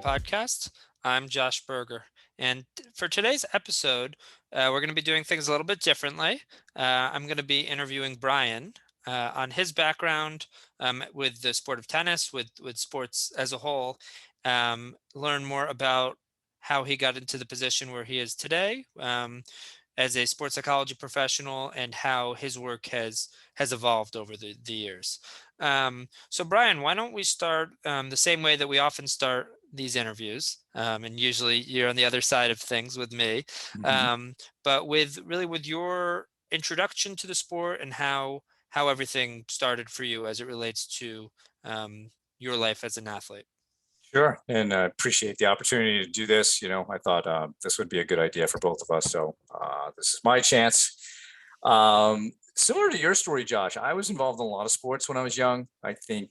podcast. I'm Josh Berger. And for today's episode, we're going to be doing things a little bit differently. I'm going to be interviewing Brian on his background with the sport of tennis, with sports as a whole, learn more about how he got into the position where he is today as a sports psychology professional and how his work has evolved over the years. So Brian, why don't we start the same way that we often start these interviews, and usually you're on the other side of things with me, Mhm. um, but with your introduction to the sport and how everything started for you as it relates to your life as an athlete. Sure, and I appreciate the opportunity to do this. I thought this would be a good idea for both of us. So this is my chance. Similar to your story, Josh, I was involved in a lot of sports when I was young. I think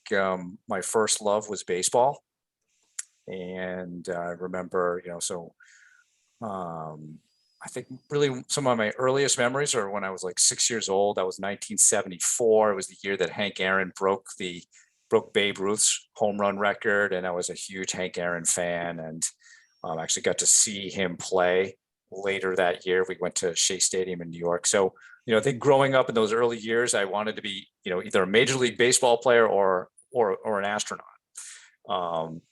my first love was baseball, and I remember, um, I think really some of my earliest memories are when I was like 6 years old. That was 1974. It was the year that Hank Aaron broke Babe Ruth's home run record, and I was a huge Hank Aaron fan, and actually got to see him play later that year. We went to Shea Stadium in New York. So, I think growing up in those early years, I wanted to be, either a major league baseball player or an astronaut. Um,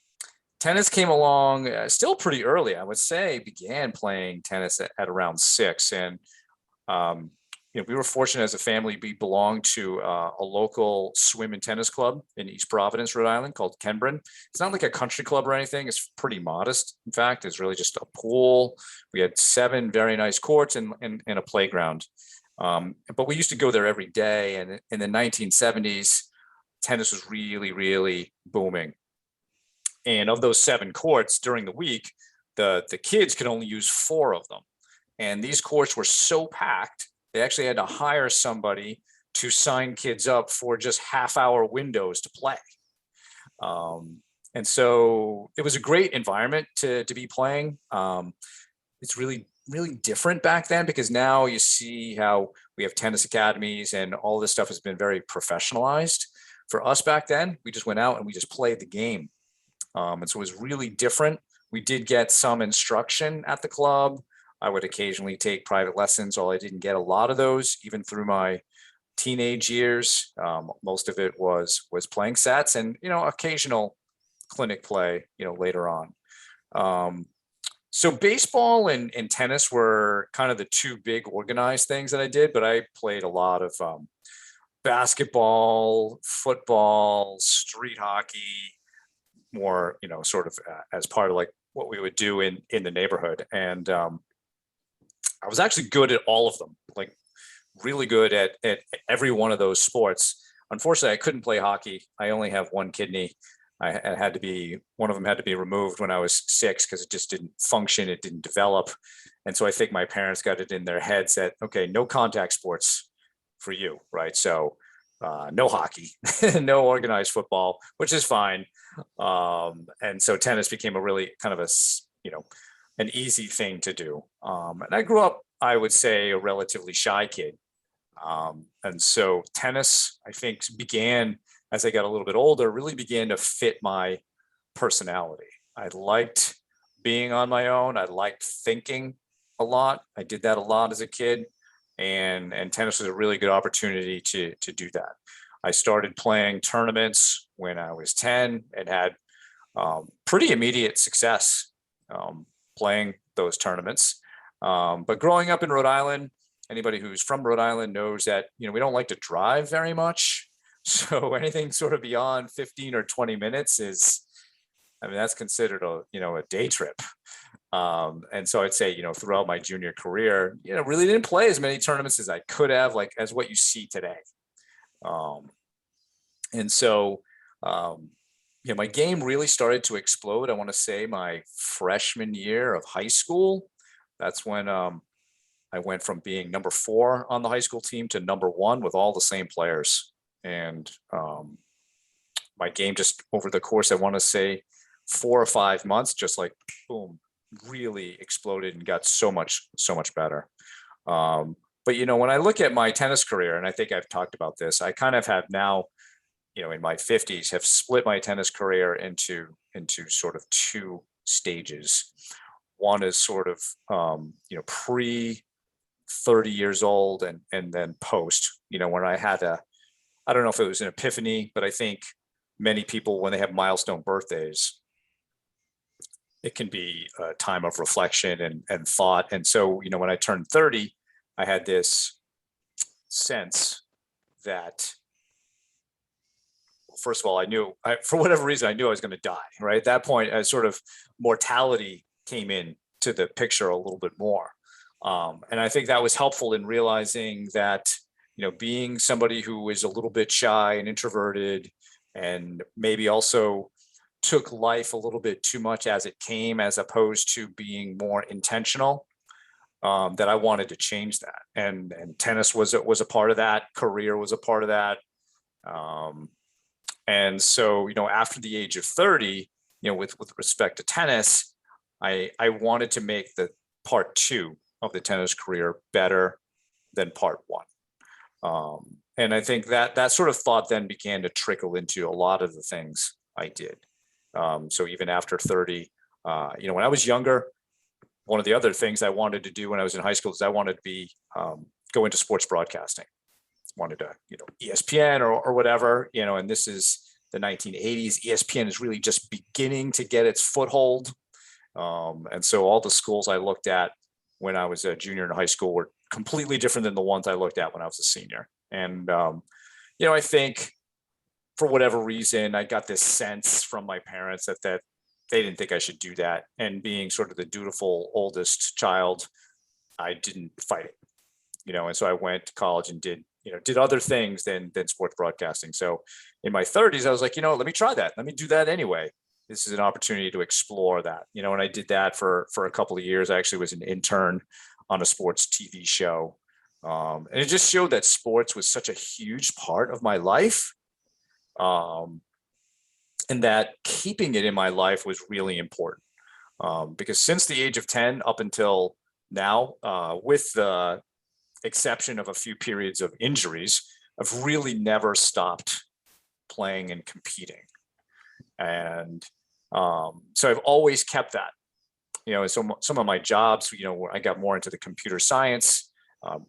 Tennis came along still pretty early. I would say began playing tennis at around six, and um, we were fortunate as a family. We belonged to a local swim and tennis club in East Providence, Rhode Island, called Kenbron. It's not like a country club or anything. It's pretty modest. In fact, it's really just a pool. We had 7 very nice courts and a playground. But we used to go there every day. And in the 1970s, tennis was really, really booming. And of those 7 courts during the week, the kids could only use 4 of them. And these courts were so packed, they actually had to hire somebody to sign kids up for just half-hour windows to play. And so it was a great environment to be playing. It's really, really different back then, because now you see how we have tennis academies and all this stuff has been very professionalized. For us back then, we just went out and we just played the game. And so it was really different. We did get some instruction at the club. I would occasionally take private lessons, although I didn't get a lot of those, even through my teenage years. Most of it was playing sets and, occasional clinic play, later on. So baseball and tennis were kind of the 2 big organized things that I did, but I played a lot of basketball, football, street hockey, more, sort of as part of like what we would do in the neighborhood. And I was actually good at all of them, like really good at every one of those sports. Unfortunately, I couldn't play hockey. I only have one kidney. I had to be, one of them had to be removed when I was 6 because it just didn't function. It didn't develop. And so I think my parents got it in their heads that, okay, no contact sports for you, right? So no hockey, no organized football, which is fine. And so tennis became a really kind of an easy thing to do. And I grew up, I would say, a relatively shy kid. And so tennis, I think, began as I got a little bit older, really began to fit my personality. I liked being on my own. I liked thinking a lot. I did that a lot as a kid. And tennis was a really good opportunity to do that. I started playing tournaments when I was 10 and had pretty immediate success playing those tournaments. But growing up in Rhode Island, anybody who's from Rhode Island knows that, we don't like to drive very much. So anything sort of beyond 15 or 20 minutes is, I mean, that's considered a day trip. And so I'd say, throughout my junior career, really didn't play as many tournaments as I could have, like as what you see today. And so, my game really started to explode. I want to say my freshman year of high school. That's when I went from being number 4 on the high school team to number 1 with all the same players. And my game just over the course, I want to say 4 or 5 months, just like boom, really exploded and got so much better. But when I look at my tennis career, and I think I've talked about this, I kind of have now, in my 50s, have split my tennis career into sort of 2 stages. One is sort of pre 30 years old, and then post, when I had I don't know if it was an epiphany, but I think many people, when they have milestone birthdays, it can be a time of reflection and thought. And so, when I turned 30, I had this sense that, first of all, for whatever reason, I knew I was going to die, right? At that point, as sort of mortality came in to the picture a little bit more. And I think that was helpful in realizing that, being somebody who is a little bit shy and introverted, and maybe also took life a little bit too much as it came, as opposed to being more intentional, that I wanted to change that. And tennis was a part of that. Career was a part of that. And so, after the age of 30, with respect to tennis, I wanted to make the part two of the tennis career better than part one. And I think that sort of thought then began to trickle into a lot of the things I did. So even after 30, when I was younger, one of the other things I wanted to do when I was in high school is I wanted to go into sports broadcasting. Wanted to, ESPN or whatever, and this is the 1980s. ESPN is really just beginning to get its foothold. And so all the schools I looked at when I was a junior in high school were completely different than the ones I looked at when I was a senior. And, I think for whatever reason, I got this sense from my parents that they didn't think I should do that. And being sort of the dutiful oldest child, I didn't fight it, and so I went to college and did other things than sports broadcasting. So in my 30s, I was like, let me try that. Let me do that anyway. This is an opportunity to explore that, and I did that for a couple of years. I actually was an intern on a sports TV show. And it just showed that sports was such a huge part of my life. And that keeping it in my life was really important. Because since the age of 10 up until now, with the exception of a few periods of injuries, I've really never stopped playing and competing. And so I've always kept that, so some of my jobs, I got more into the computer science,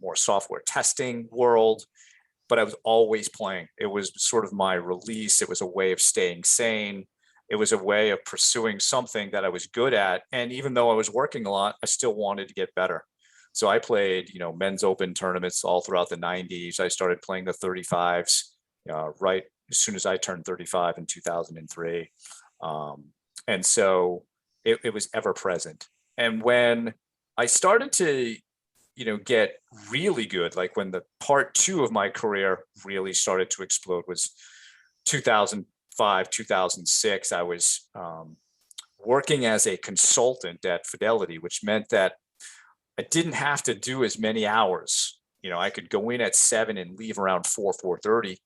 more software testing world, but I was always playing. It was sort of my release. It was a way of staying sane. It was a way of pursuing something that I was good at. And even though I was working a lot, I still wanted to get better. So I played, men's open tournaments all throughout the 90s. I started playing the 35s right as soon as I turned 35 in 2003. And so it was ever present. And when I started to, get really good, like when the part two of my career really started to explode, was 2005, 2006. I was working as a consultant at Fidelity, which meant that I didn't have to do as many hours. I could go in at 7 and leave around 4:30.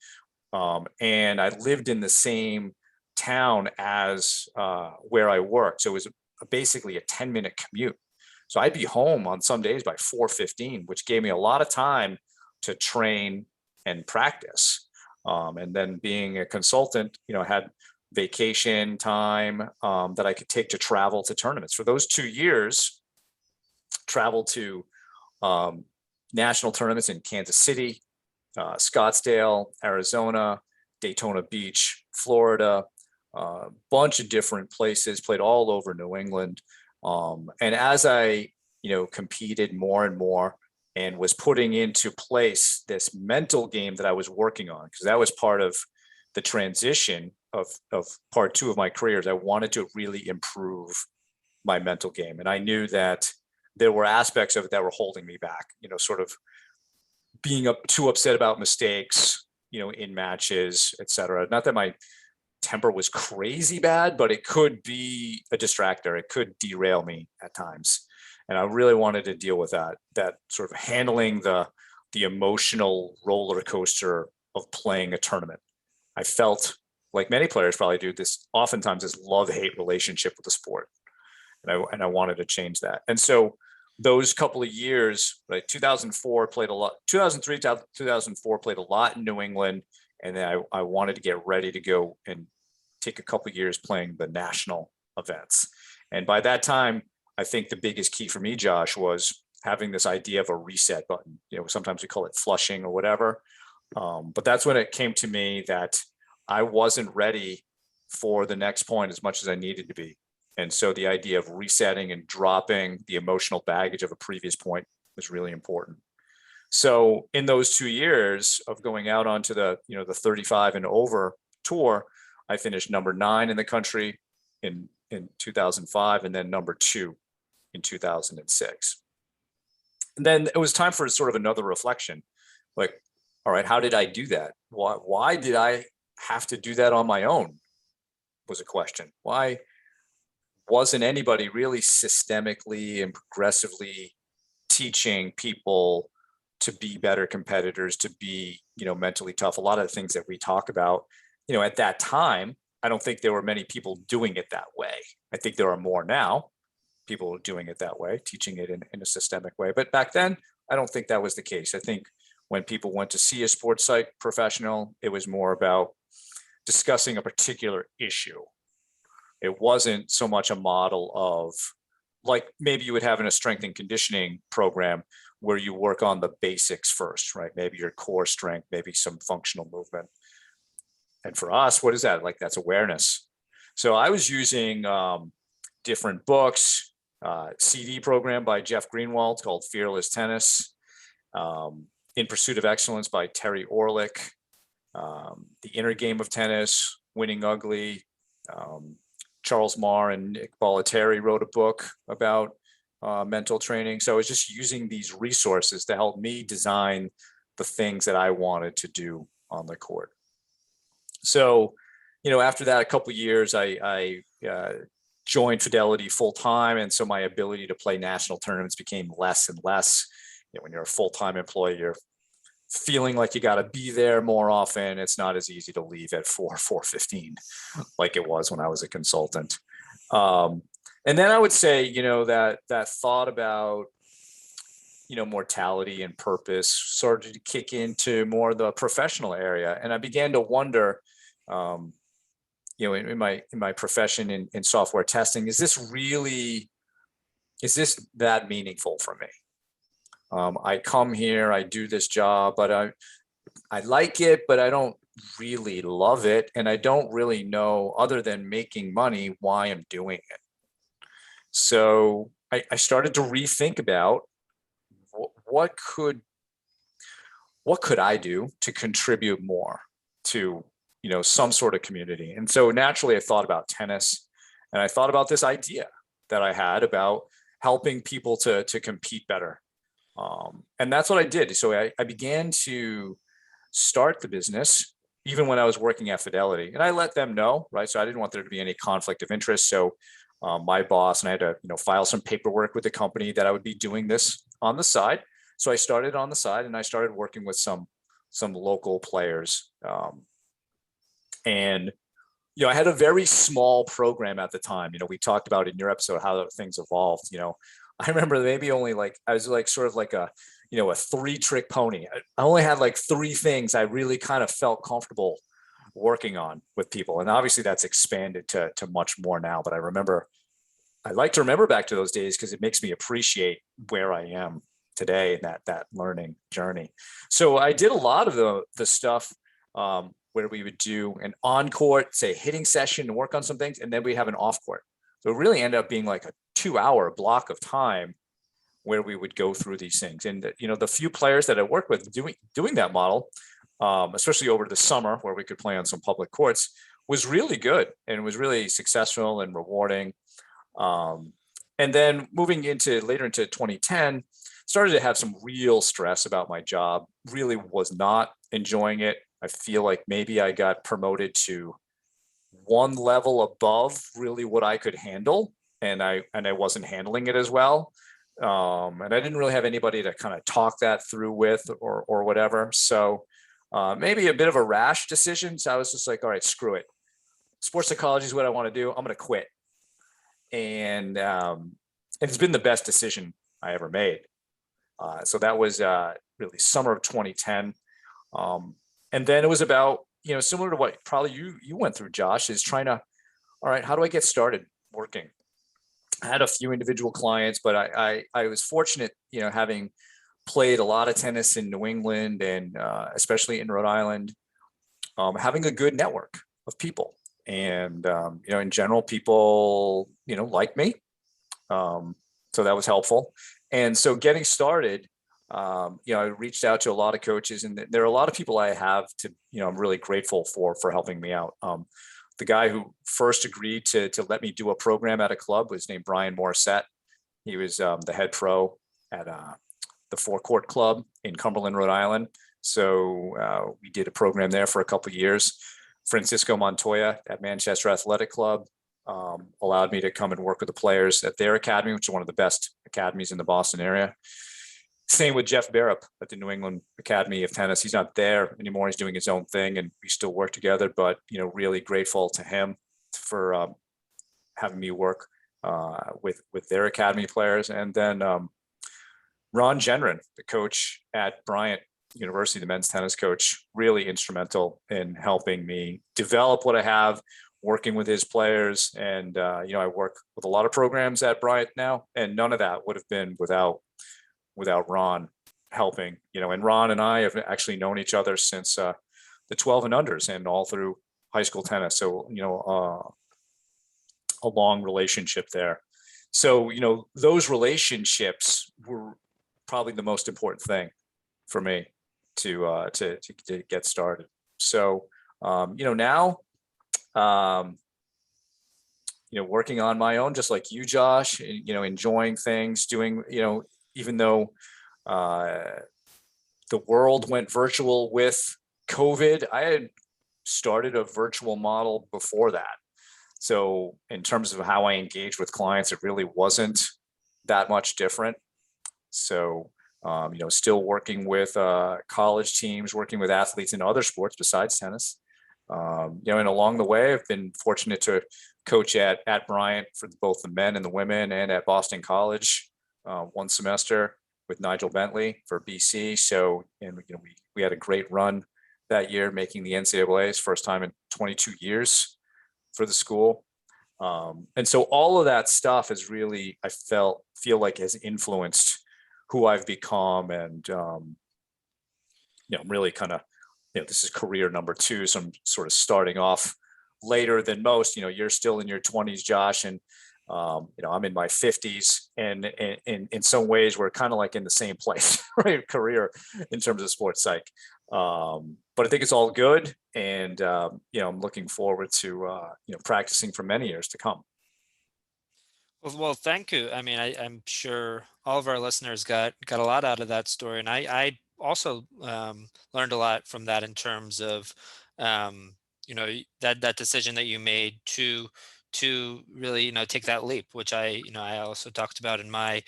And I lived in the same town as where I worked. So it was basically a 10-minute commute. So I'd be home on some days by 4:15, which gave me a lot of time to train and practice. And then being a consultant, I had vacation time that I could take to travel to tournaments. For those 2 years, traveled to national tournaments in Kansas City, Scottsdale, Arizona, Daytona Beach, Florida, a bunch of different places, played all over New England. And as I, competed more and more and was putting into place this mental game that I was working on, because that was part of the transition of part two of my careers. I wanted to really improve my mental game. And I knew that there were aspects of it that were holding me back, sort of being too upset about mistakes, in matches, et cetera. Not that my temper was crazy bad, but it could be a distractor. It could derail me at times. And I really wanted to deal with that sort of handling the emotional roller coaster of playing a tournament. I felt, like many players probably do, oftentimes this love-hate relationship with the sport. And I wanted to change that. And so those couple of years, like 2004 played a lot, 2003, 2004 played a lot in New England. And then I wanted to get ready to go and take a couple of years playing the national events. And by that time, I think the biggest key for me, Josh, was having this idea of a reset button. Sometimes we call it flushing or whatever. But that's when it came to me that I wasn't ready for the next point as much as I needed to be. And so the idea of resetting and dropping the emotional baggage of a previous point was really important. So in those 2 years of going out onto the 35 and over tour, I finished number 9 in the country in 2005, and then number 2 in 2006. And then it was time for sort of another reflection. Like, all right, how did I do that? Why did I have to do that on my own? Was a question. Why wasn't anybody really systemically and progressively teaching people to be better competitors, to be, mentally tough? A lot of the things that we talk about, at that time, I don't think there were many people doing it that way. I think there are more now, people doing it that way, teaching it in a systemic way. But back then, I don't think that was the case. I think when people went to see a sports psych professional, it was more about discussing a particular issue. It wasn't so much a model of, like maybe you would have in a strength and conditioning program where you work on the basics first, right? Maybe your core strength, maybe some functional movement. And for us, what is that? Like, that's awareness. So I was using different books, CD program by Jeff Greenwald called Fearless Tennis, In Pursuit of Excellence by Terry Orlick, The Inner Game of Tennis, Winning Ugly. Charles Marr and Nick Bollettieri wrote a book about mental training. So I was just using these resources to help me design the things that I wanted to do on the court. So, after that, a couple of years, I joined Fidelity full time, and so my ability to play national tournaments became less and less. When you're a full-time employee, you're feeling like you got to be there more often. It's not as easy to leave at 4:15 like it was when I was a consultant. And then I would say, that thought about, mortality and purpose started to kick into more the professional area. And I began to wonder, in my profession in software testing, is this that meaningful for me? I come here, I do this job, but I like it, but I don't really love it. And I don't really know, other than making money, why I'm doing it. So I started to rethink about what could I do to contribute more to, some sort of community. And so naturally I thought about tennis, and I thought about this idea that I had about helping people to compete better. And that's what I did. So I began to start the business even when I was working at Fidelity, and I let them know, right? So I didn't want there to be any conflict of interest. So my boss and I had to, file some paperwork with the company that I would be doing this on the side. So I started on the side, and I started working with some local players. And I had a very small program at the time. We talked about in your episode how things evolved. I remember maybe only I was sort of like a 3-trick pony. I only had 3 things I really kind of felt comfortable working on with people. And obviously that's expanded to much more now. But I like to remember back to those days because it makes me appreciate where I am today in that learning journey. So I did a lot of the stuff where we would do an on-court, say, hitting session and work on some things, and then we have an off-court. So it really ended up being like a 2-hour block of time where we would go through these things. And the few players that I worked with doing that model, especially over the summer where we could play on some public courts, was really good and was really successful and rewarding. And then moving later into 2010, started to have some real stress about my job. Really was not enjoying it. I feel like maybe I got promoted to one level above really what I could handle, and I wasn't handling it as well. And I didn't really have anybody to kind of talk that through with or whatever. So maybe a bit of a rash decision. So I was just like, all right, screw it. Sports psychology is what I want to do. I'm going to quit. And it's been the best decision I ever made. So that was really summer of 2010. And then it was about, similar to what probably you went through, Josh, is trying to, all right, how do I get started working? I had a few individual clients, but I was fortunate, having played a lot of tennis in New England and especially in Rhode Island, having a good network of people. And, in general, people, like me. Um, so that was helpful. And so getting started, I reached out to a lot of coaches, and there are a lot of people I have to, I'm really grateful for helping me out. The guy who first agreed to let me do a program at a club was named Brian Morissette. He was the head pro at the Four Court Club in Cumberland, Rhode Island. So we did a program there for a couple of years. Francisco Montoya at Manchester Athletic Club allowed me to come and work with the players at their academy, which is one of the best academies in the Boston area. Same with Jeff Barrett at the New England Academy of Tennis. He's not there anymore. He's doing his own thing, and we still work together. But really grateful to him for having me work with their academy players. And then Ron Genren, the coach at Bryant University, the men's tennis coach, really instrumental in helping me develop what I have, working with his players. And I work with a lot of programs at Bryant now, and none of that would have been without Ron helping. And Ron and I have actually known each other since the 12 and unders and all through high school tennis. So a long relationship there. So those relationships were probably the most important thing for me to get started. So now working on my own, just like you, Josh, enjoying things, doing, even though the world went virtual with COVID, I had started a virtual model before that. So in terms of how I engage with clients, it really wasn't that much different. So, still working with college teams, working with athletes in other sports besides tennis. And along the way, I've been fortunate to coach at Bryant for both the men and the women, and at Boston College one semester with Nigel Bentley for BC. So, and we had a great run that year, making the NCAA's first time in 22 years for the school. And so all of that stuff has really, I feel like has influenced who I've become. And, really kind of, this is career number 2. So I'm sort of starting off later than most. You're still in your 20s, Josh, and I'm in my 50s, and in some ways we're kind of like in the same place, right? Career in terms of sports psych. But I think it's all good, and I'm looking forward to practicing for many years to come. Well, thank you. I mean, I'm sure all of our listeners got a lot out of that story, and I also learned a lot from that in terms of that decision that you made to really take that leap, which I also talked about in my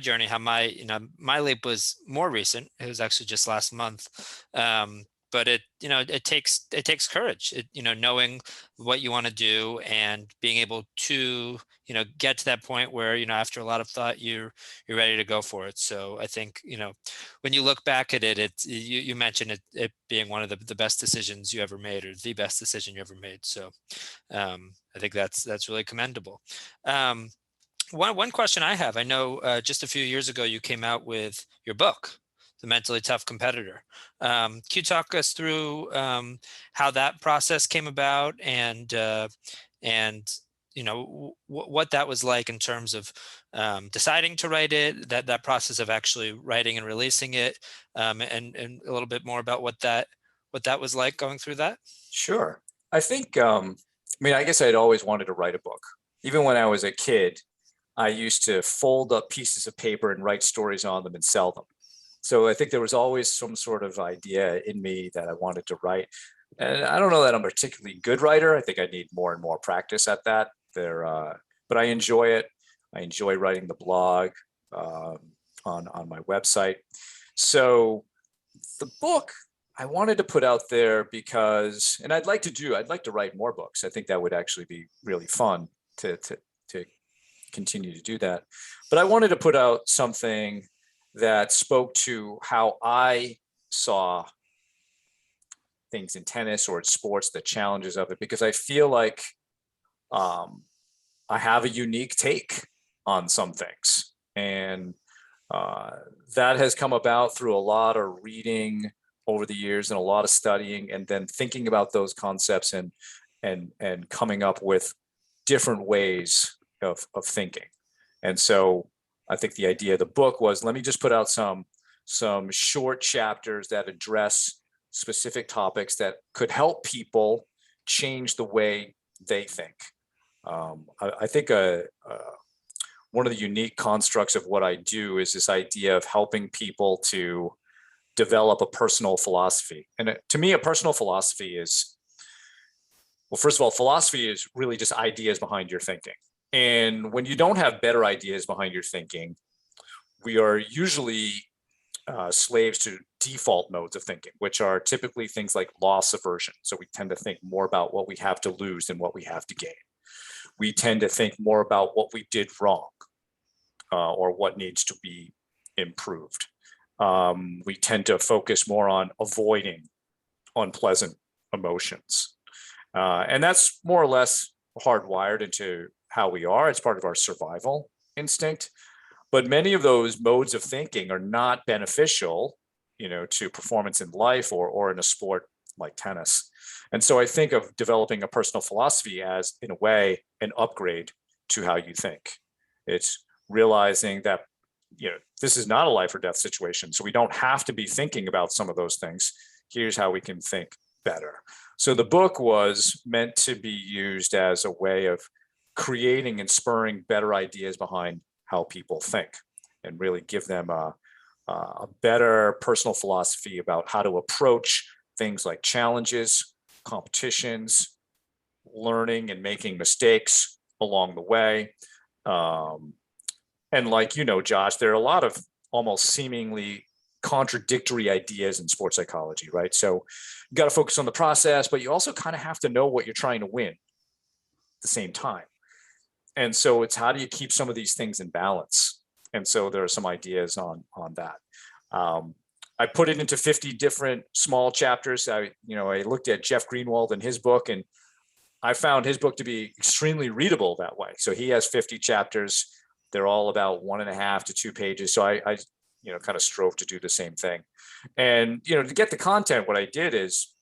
journey, how my leap was more recent. It was actually just last month. But it takes courage, knowing what you want to do and being able to get to that point where after a lot of thought you're ready to go for it. So I think when you look back at it, you mentioned it being one of the best decisions you ever made, or the best decision you ever made. So I think that's really commendable. One question I have: I know just a few years ago you came out with your book, The Mentally Tough Competitor. Can you talk us through how that process came about, and what that was like in terms of deciding to write it, that process of actually writing and releasing it, and a little bit more about what that was like going through that? Sure. I think, I guess I'd always wanted to write a book. Even when I was a kid, I used to fold up pieces of paper and write stories on them and sell them. So I think there was always some sort of idea in me that I wanted to write. And I don't know that I'm a particularly good writer. I think I need more and more practice at that. But I enjoy it. I enjoy writing the blog um, on my website. So the book I wanted to put out there because, and I'd like to write more books. I think that would actually be really fun to continue to do that. But I wanted to put out something that spoke to how I saw things in tennis or in sports, the challenges of it, because I feel like I have a unique take on some things. And uh, that has come about through a lot of reading over the years and a lot of studying, and then thinking about those concepts and coming up with different ways of thinking. And so I think the idea of the book was, let me just put out some short chapters that address specific topics that could help people change the way they think. I think one of the unique constructs of what I do is this idea of helping people to develop a personal philosophy. And to me, a personal philosophy is, well, first of all, philosophy is really just ideas behind your thinking. And when you don't have better ideas behind your thinking, we are usually slaves to default modes of thinking, which are typically things like loss aversion. So we tend to think more about what we have to lose than what we have to gain. We tend to think more about what we did wrong, or what needs to be improved. We tend to focus more on avoiding unpleasant emotions. And that's more or less hardwired into how we are. It's part of our survival instinct. But many of those modes of thinking are not beneficial, to performance in life or in a sport like tennis. And so I think of developing a personal philosophy as, in a way, an upgrade to how you think. It's realizing that, this is not a life or death situation. So we don't have to be thinking about some of those things. Here's how we can think better. So the book was meant to be used as a way of creating and spurring better ideas behind how people think, and really give them a better personal philosophy about how to approach things like challenges, competitions, learning and making mistakes along the way. And like, Josh, there are a lot of almost seemingly contradictory ideas in sports psychology, right? So you got to focus on the process, but you also kind of have to know what you're trying to win at the same time. And so it's, how do you keep some of these things in balance? And so there are some ideas on that. I put it into 50 different small chapters. I looked at Jeff Greenwald and his book, and I found his book to be extremely readable that way. So he has 50 chapters. They're all about 1.5 to 2 pages. So I kind of strove to do the same thing. And, to get the content, what I did is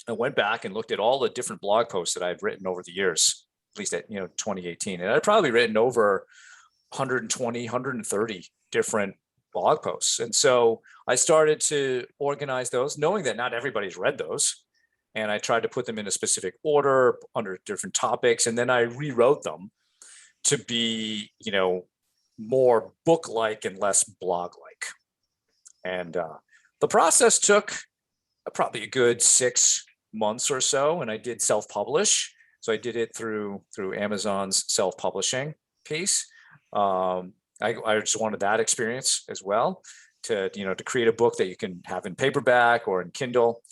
I went back and looked at all the different blog posts that I've written over the years, at least at 2018, and I'd probably written over 120, 130 different blog posts. And so I started to organize those, knowing that not everybody's read those. And I tried to put them in a specific order under different topics. And then I rewrote them to be, more book-like and less blog-like. And the process took probably a good 6 months or so. And I did self-publish. So I did it through Amazon's self-publishing piece. I just wanted that experience as well, to create a book that you can have in paperback or in Kindle.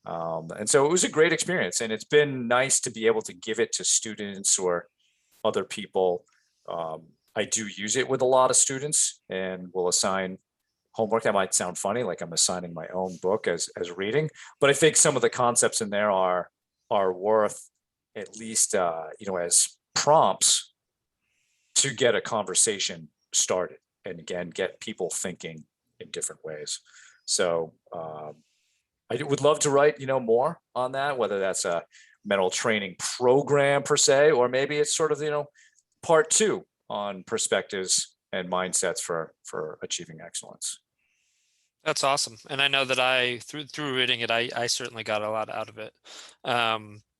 And so it was a great experience, and it's been nice to be able to give it to students or other people. I do use it with a lot of students, and will assign homework. That might sound funny, like I'm assigning my own book as reading, but I think some of the concepts in there are worth at least as prompts to get a conversation started, and again, get people thinking in different ways. So I would love to write more on that, whether that's a mental training program per se, or maybe it's sort of part 2 on perspectives and mindsets for achieving excellence. That's awesome. And I know that through reading it, I certainly got a lot out of it.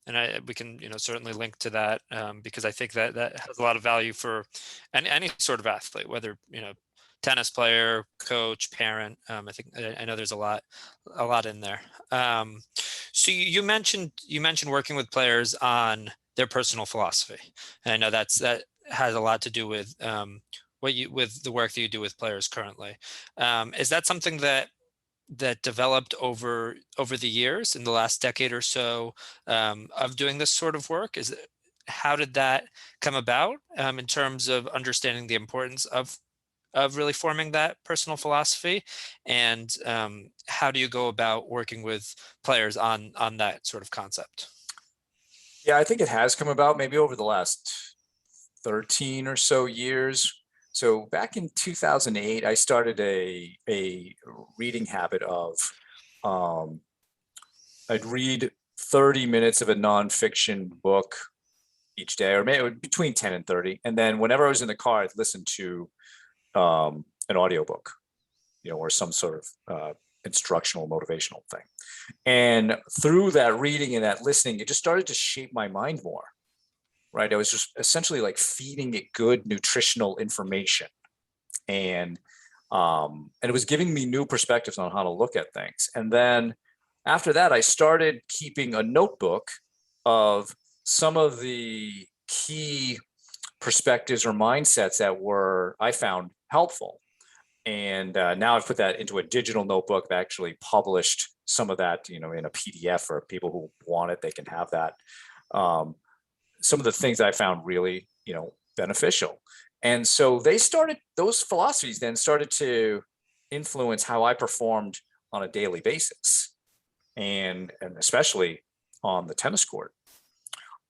And we can, certainly link to that, because I think that has a lot of value for any sort of athlete, whether, tennis player, coach, parent. I know there's a lot in there. So you mentioned working with players on their personal philosophy, and I know that has a lot to do with with the work that you do with players currently. Is that something that developed over the years, in the last decade or so, of doing this sort of work? How did that come about, in terms of understanding the importance of really forming that personal philosophy, and how do you go about working with players on that sort of concept? Yeah, I think it has come about maybe over the last 13 or so years. So back in 2008, I started a reading habit of um, I'd read 30 minutes of a nonfiction book each day, or maybe between 10 and 30. And then whenever I was in the car, I'd listen to an audiobook, or some sort of instructional, motivational thing. And through that reading and that listening, it just started to shape my mind more, right? I was just essentially like feeding it good nutritional information. And it was giving me new perspectives on how to look at things. And then after that, I started keeping a notebook of some of the key perspectives or mindsets that I found helpful. And now I've put that into a digital notebook. I've actually published some of that, in a PDF for people who want it. They can have that. Um, some of the things I found really, beneficial. And so those philosophies then started to influence how I performed on a daily basis, and especially on the tennis court.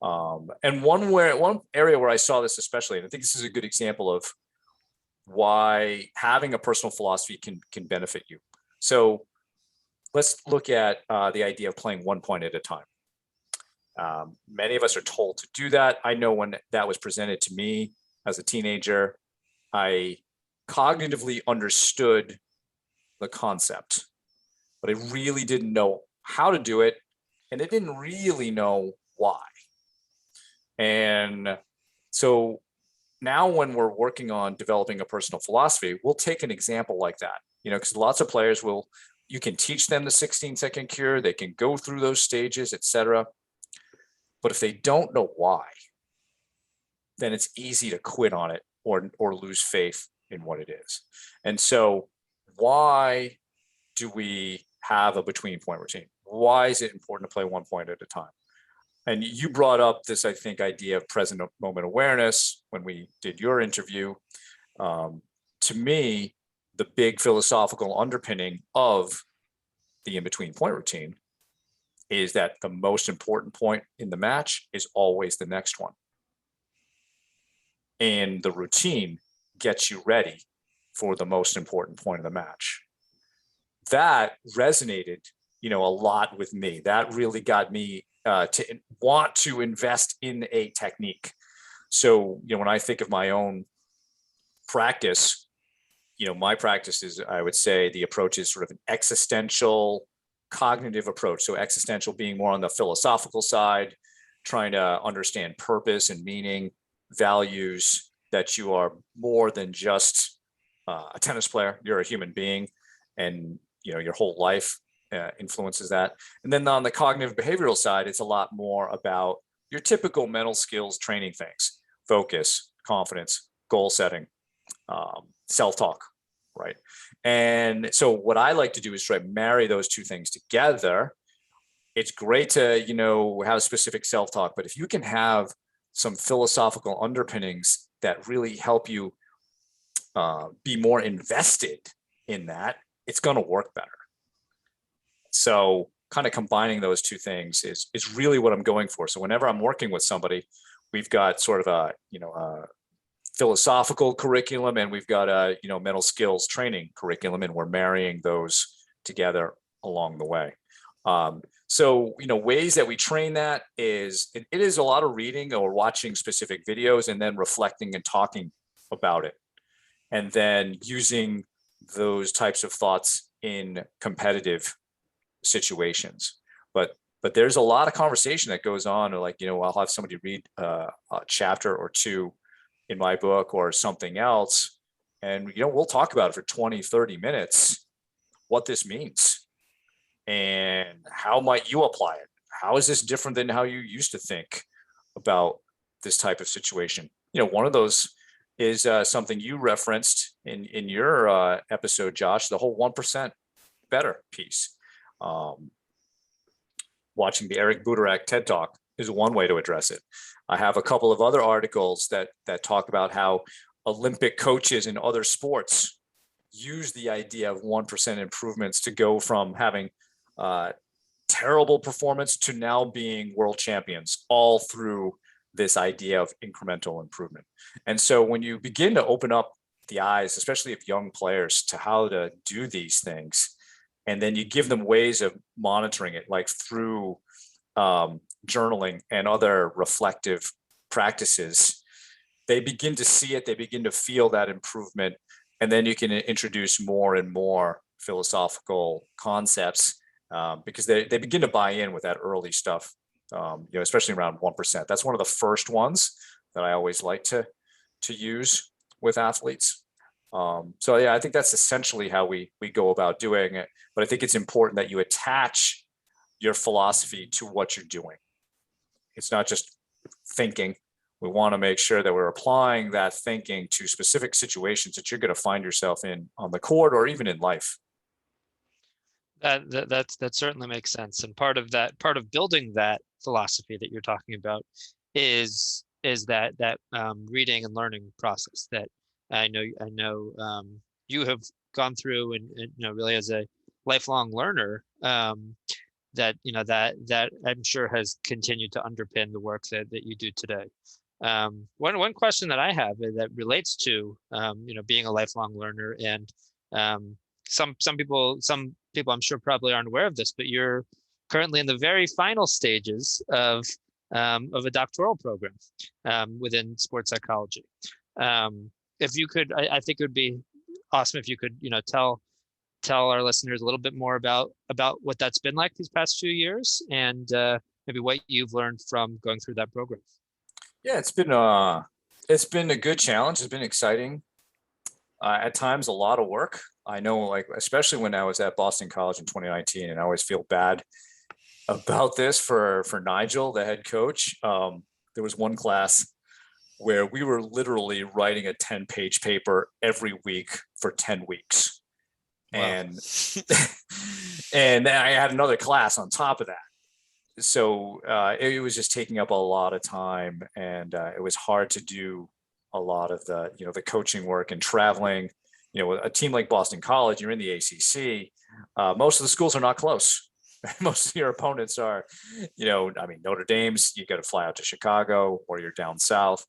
And one area where I saw this especially, and I think this is a good example of why having a personal philosophy can benefit you. So let's look at the idea of playing 1 point at a time. Many of us are told to do that. I know when that was presented to me as a teenager, I cognitively understood the concept, but I really didn't know how to do it, and I didn't really know why. And so now when we're working on developing a personal philosophy, we'll take an example like that, because lots of players you can teach them the 16-second cure, they can go through those stages, etc. But if they don't know why, then it's easy to quit on it or lose faith in what it is. And so why do we have a between point routine? Why is it important to play 1 point at a time? And you brought up this, I think, idea of present moment awareness when we did your interview. To me, the big philosophical underpinning of the in-between point routine is that the most important point in the match is always the next one. And the routine gets you ready for the most important point of the match. That resonated, a lot with me. That really got me to want to invest in a technique. So, when I think of my own practice, my practice is, I would say the approach is sort of an existential cognitive approach. So existential being more on the philosophical side, trying to understand purpose and meaning, values, that you are more than just a tennis player. You're a human being, and your whole life influences that. And then on the cognitive behavioral side, it's a lot more about your typical mental skills training things: focus, confidence, goal setting, self-talk, right? And so what I like to do is try to marry those two things together. It's great to, have specific self-talk, but if you can have some philosophical underpinnings that really help you be more invested in that, it's going to work better. So kind of combining those two things is really what I'm going for. So whenever I'm working with somebody, we've got sort of a philosophical curriculum, and we've got a mental skills training curriculum, and we're marrying those together along the way. So ways that we train that is it is a lot of reading or watching specific videos and then reflecting and talking about it, and then using those types of thoughts in competitive situations. But there's a lot of conversation that goes on, or I'll have somebody read a chapter or two in my book or something else, and we'll talk about it for 20-30 minutes, what this means and how might you apply it. How is this different than how you used to think about this type of situation? One of those is something you referenced in your episode, Josh, the whole 1% better piece. Watching the Eric Buderak TED Talk is one way to address it. I have a couple of other articles that talk about how Olympic coaches in other sports use the idea of 1% improvements to go from having terrible performance to now being world champions, all through this idea of incremental improvement. And so when you begin to open up the eyes, especially of young players, to how to do these things. And then you give them ways of monitoring it, like through journaling and other reflective practices. They begin to see it, they begin to feel that improvement. And then you can introduce more and more philosophical concepts, because they begin to buy in with that early stuff, especially around 1%. That's one of the first ones that I always like to use with athletes. So yeah, I think that's essentially how we go about doing it. But I think it's important that you attach your philosophy to what you're doing. It's not just thinking. We want to make sure that we're applying that thinking to specific situations that you're going to find yourself in on the court or even in life. That certainly makes sense. And part of building that philosophy that you're talking about is that reading and learning process that I know you have gone through, and really as a lifelong learner, that I'm sure has continued to underpin the work that you do today. One question that I have that relates to being a lifelong learner, and some people I'm sure probably aren't aware of this, but you're currently in the very final stages of a doctoral program within sports psychology. If you could, I think it would be awesome if you could tell our listeners a little bit more about what that's been like these past few years, and maybe what you've learned from going through that program. Yeah, it's been a good challenge. It's been exciting. At times, a lot of work. I know, like especially when I was at Boston College in 2019, and I always feel bad about this for Nigel, the head coach. There was one class where we were literally writing a 10-page paper every week for 10 weeks. Wow. And and then I had another class on top of that. So it was just taking up a lot of time, and it was hard to do a lot of the coaching work and traveling. A team like Boston College, you're in the ACC. Most of the schools are not close. Most of your opponents are, Notre Dame's, you got to fly out to Chicago, or you're down south.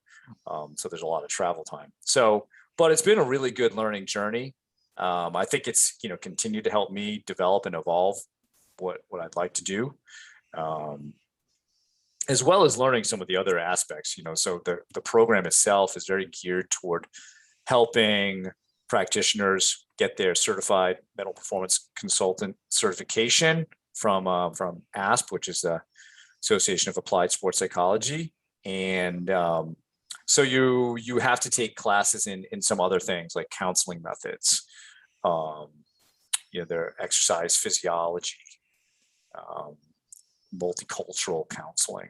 So there's a lot of travel time. So, but it's been a really good learning journey. I think it's, continued to help me develop and evolve what I'd like to do. As well as learning some of the other aspects, so the program itself is very geared toward helping practitioners get their certified mental performance consultant certification from ASP, which is the Association of Applied Sports Psychology. And so you have to take classes in some other things like counseling methods, their exercise physiology, multicultural counseling,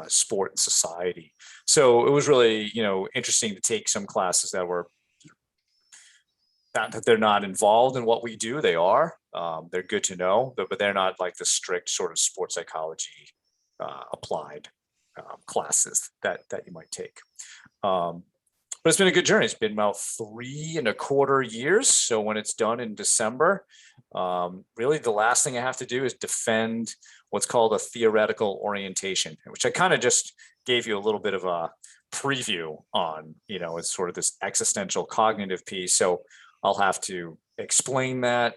sport and society. So it was really, interesting to take some classes that were not that they're not involved in what we do. They are. They're good to know, but they're not like the strict sort of sports psychology applied classes that you might take. But it's been a good journey. It's been about 3.25 years. So when it's done in December, really the last thing I have to do is defend what's called a theoretical orientation, which I kind of just gave you a little bit of a preview on. It's sort of this existential cognitive piece. So I'll have to explain that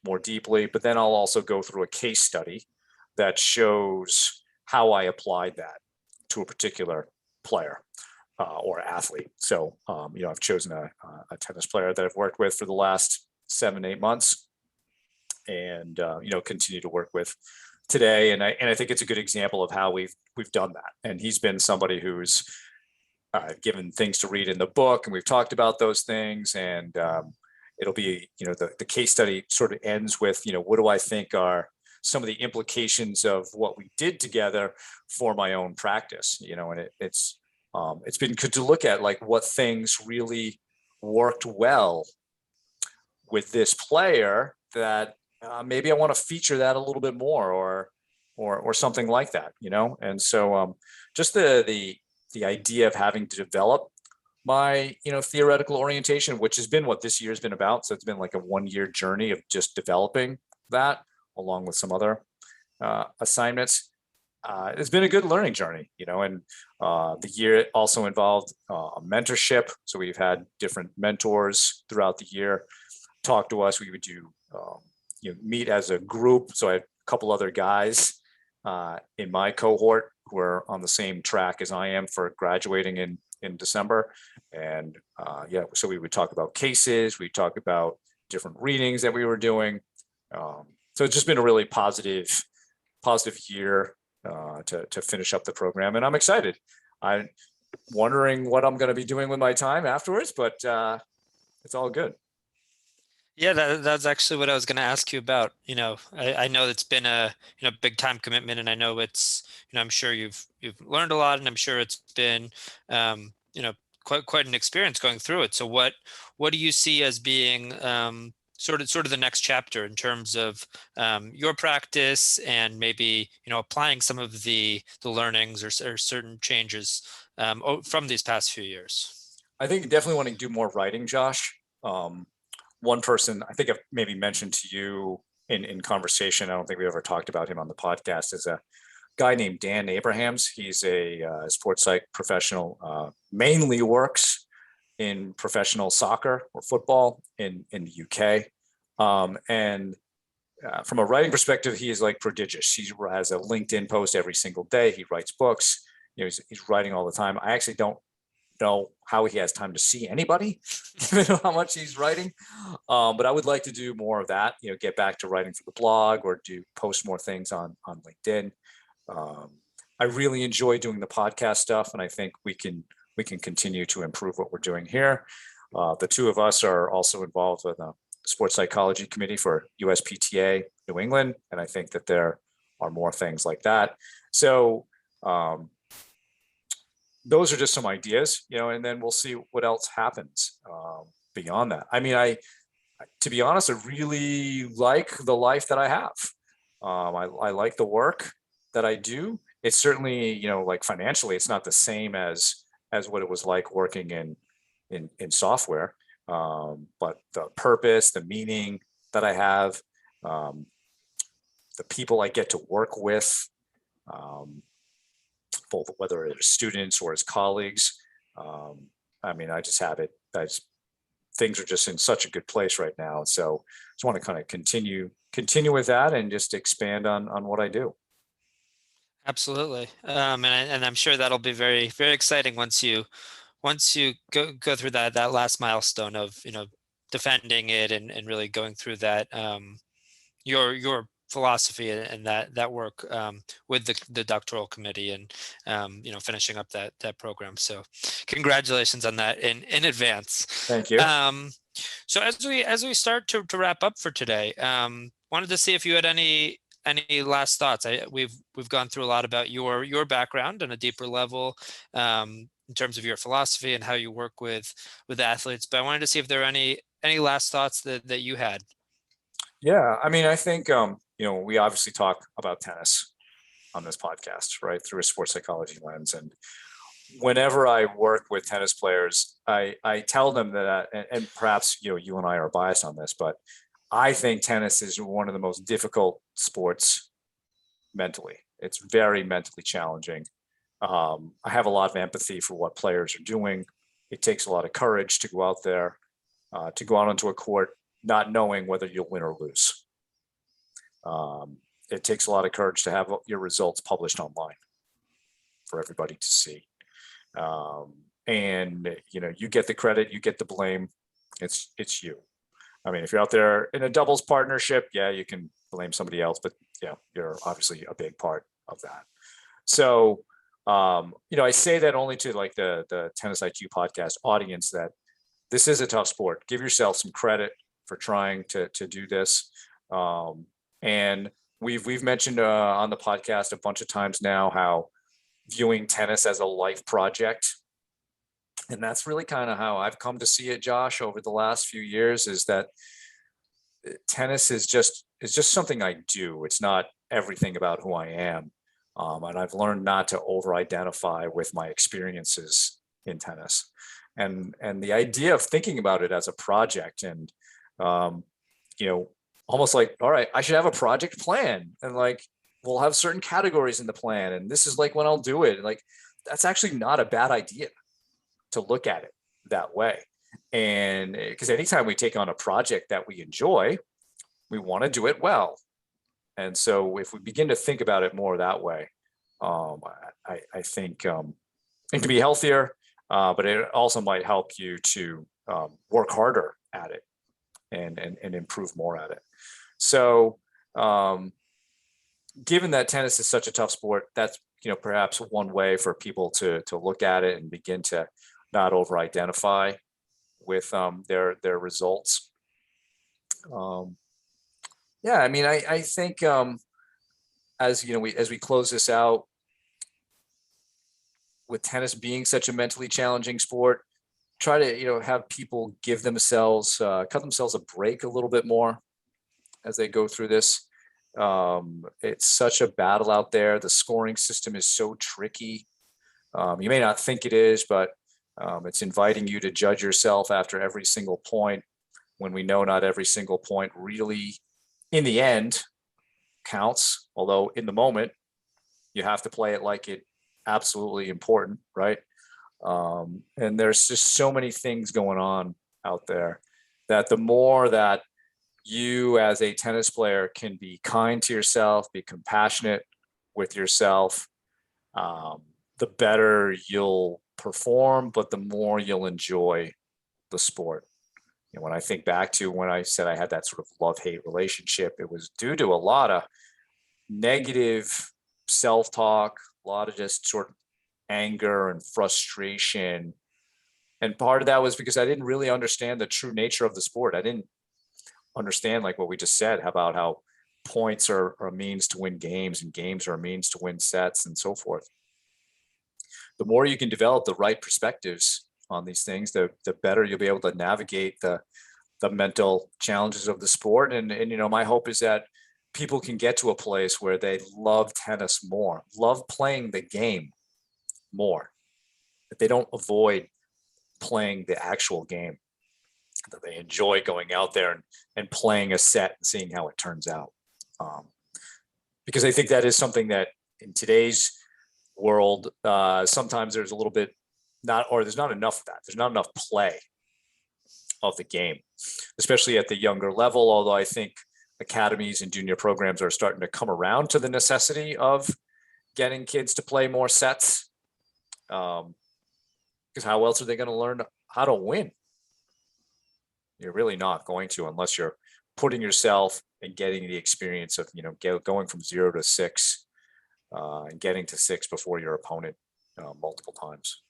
more deeply, but then I'll also go through a case study that shows how I applied that to a particular player or athlete. So, I've chosen a tennis player that I've worked with for the last 7-8 months, and continue to work with today. And I think it's a good example of how we've done that. And he's been somebody who's given things to read in the book, and we've talked about those things. And it'll be, the case study sort of ends with, what do I think are some of the implications of what we did together for my own practice, and it's been good to look at like what things really worked well with this player that maybe I want to feature that a little bit more, or something like that, And so just the idea of having to develop my theoretical orientation, which has been what this year has been about. So it's been like a 1-year journey of just developing that, along with some other assignments. it's been a good learning journey, and the year also involved a mentorship. So we've had different mentors throughout the year talk to us. We would do, meet as a group. So I had a couple other guys in my cohort who are on the same track as I am for graduating in December. And so we would talk about cases, we talk about different readings that we were doing. So it's just been a really positive year to finish up the program, and I'm excited. I'm wondering what I'm going to be doing with my time afterwards, but it's all good. Yeah, that's actually what I was going to ask you about. I know it's been a big time commitment, and I know it's I'm sure you've learned a lot, and I'm sure it's been um, you know quite an experience going through it. So what do you see as being sort of the next chapter in terms of your practice, and maybe applying some of the learnings or certain changes from these past few years? I think definitely want to do more writing, Josh. Um, One person I think I've maybe mentioned to you in conversation, I don't think we ever talked about him on the podcast, is a guy named Dan Abrahams. He's a sports psych professional, mainly works in professional soccer or football in the UK. And from a writing perspective, he is like prodigious. He has a LinkedIn post every single day. He writes books. He's writing all the time. I actually don't know how he has time to see anybody, given how much he's writing. But I would like to do more of that. Get back to writing for the blog or do post more things on LinkedIn. Um, I really enjoy doing the podcast stuff, and I think we can continue to improve what we're doing here. The two of us are also involved with a sports psychology committee for USPTA New England, and I think that there are more things like that. So those are just some ideas, and then we'll see what else happens beyond that. I mean, to be honest, I really like the life that I have. I like the work that I do. It's certainly, like financially, it's not the same as what it was like working in software. But the purpose, the meaning that I have, um, the people I get to work with, um, both whether it's students or as colleagues. Um, I mean, I just have it. Things are just in such a good place right now. So just want to kind of continue with that and just expand on what I do. Absolutely. And I'm sure that'll be very, very exciting once you go through that last milestone of, defending it and really going through that, your philosophy and that work, with the doctoral committee, and finishing up that program. So congratulations on that in advance. Thank you. Um, so as we start to wrap up for today, wanted to see if you had any last thoughts. We've gone through a lot about your background on a deeper level, in terms of your philosophy and how you work with athletes. But I wanted to see if there are any last thoughts that you had. Yeah, I mean, I think we obviously talk about tennis on this podcast, right, through a sports psychology lens. And whenever I work with tennis players, I tell them that, and perhaps you and I are biased on this, but I think tennis is one of the most difficult sports mentally. It's very mentally challenging. I have a lot of empathy for what players are doing. It takes a lot of courage to go out there, to go out onto a court, not knowing whether you'll win or lose. It takes a lot of courage to have your results published online for everybody to see. And you get the credit, you get the blame. It's you. I mean, if you're out there in a doubles partnership, yeah, you can blame somebody else, but yeah, you're obviously a big part of that. So, I say that only to like the Tennis IQ podcast audience, that this is a tough sport. Give yourself some credit for trying to do this. And we've mentioned on the podcast a bunch of times now how viewing tennis as a life project. And that's really kind of how I've come to see it, Josh, over the last few years, is that tennis is just something I do. It's not everything about who I am. And I've learned not to over-identify with my experiences in tennis. And the idea of thinking about it as a project, and um, almost like, all right, I should have a project plan, and like we'll have certain categories in the plan, and this is like when I'll do it. Like, that's actually not a bad idea to look at it that way. And because anytime we take on a project that we enjoy, we want to do it well. And so if we begin to think about it more that way, um, I think it can be healthier, but it also might help you to work harder at it and improve more at it. So, given that tennis is such a tough sport, that's perhaps one way for people to look at it and begin to not over identify with their results. Um, yeah, I mean, I think as we close this out, with tennis being such a mentally challenging sport, try to have people give themselves cut themselves a break a little bit more as they go through this. It's such a battle out there. The scoring system is so tricky. You may not think it is, but it's inviting you to judge yourself after every single point, when we know not every single point really, in the end, counts. Although in the moment, you have to play it like it absolutely important, right? And there's just so many things going on out there that the more that you as a tennis player can be kind to yourself, be compassionate with yourself, the better you'll perform, but the more you'll enjoy the sport. When I think back to when I said I had that sort of love-hate relationship, it was due to a lot of negative self-talk, a lot of just sort of anger and frustration. And part of that was because I didn't really understand the true nature of the sport. I didn't understand, like what we just said, about how points are a means to win games and games are a means to win sets and so forth. The more you can develop the right perspectives on these things, the better you'll be able to navigate the mental challenges of the sport. And my hope is that people can get to a place where they love tennis more, love playing the game more, that they don't avoid playing the actual game, that they enjoy going out there and playing a set and seeing how it turns out. Because I think that is something that in today's world, sometimes there's a little bit there's not enough of that. There's not enough play of the game, especially at the younger level. Although I think academies and junior programs are starting to come around to the necessity of getting kids to play more sets. Because how else are they going to learn how to win? You're really not going to, unless you're putting yourself and getting the experience of going from 0 to 6 and getting to 6 before your opponent multiple times.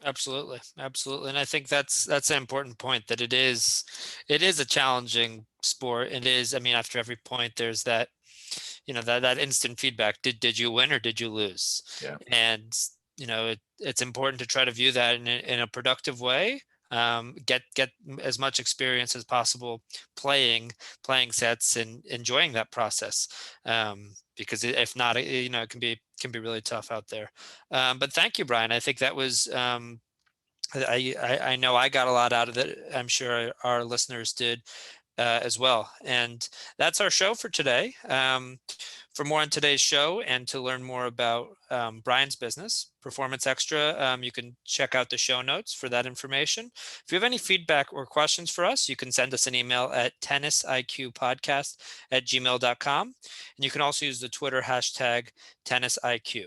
Absolutely, absolutely, and I think that's an important point, that it is a challenging sport. It is. I mean, after every point, there's that, that instant feedback. Did you win or did you lose? Yeah. And it's important to try to view that in a productive way. Get as much experience as possible playing sets and enjoying that process. Because if not, it can be really tough out there. But thank you, Brian. I think that was. I know I got a lot out of it. I'm sure our listeners did as well. And that's our show for today. For more on today's show and to learn more about Brian's business, Performance Extra, you can check out the show notes for that information. If you have any feedback or questions for us, you can send us an email at tennisiqpodcast@gmail.com. And you can also use the Twitter hashtag tennisiq.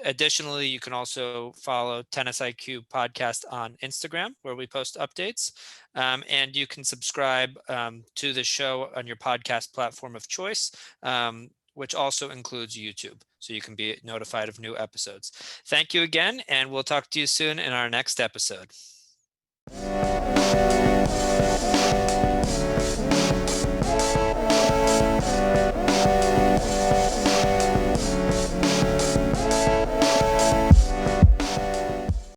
Additionally, you can also follow Tennis IQ Podcast on Instagram, where we post updates. And you can subscribe to the show on your podcast platform of choice, which also includes YouTube, so you can be notified of new episodes. Thank you again, and we'll talk to you soon in our next episode.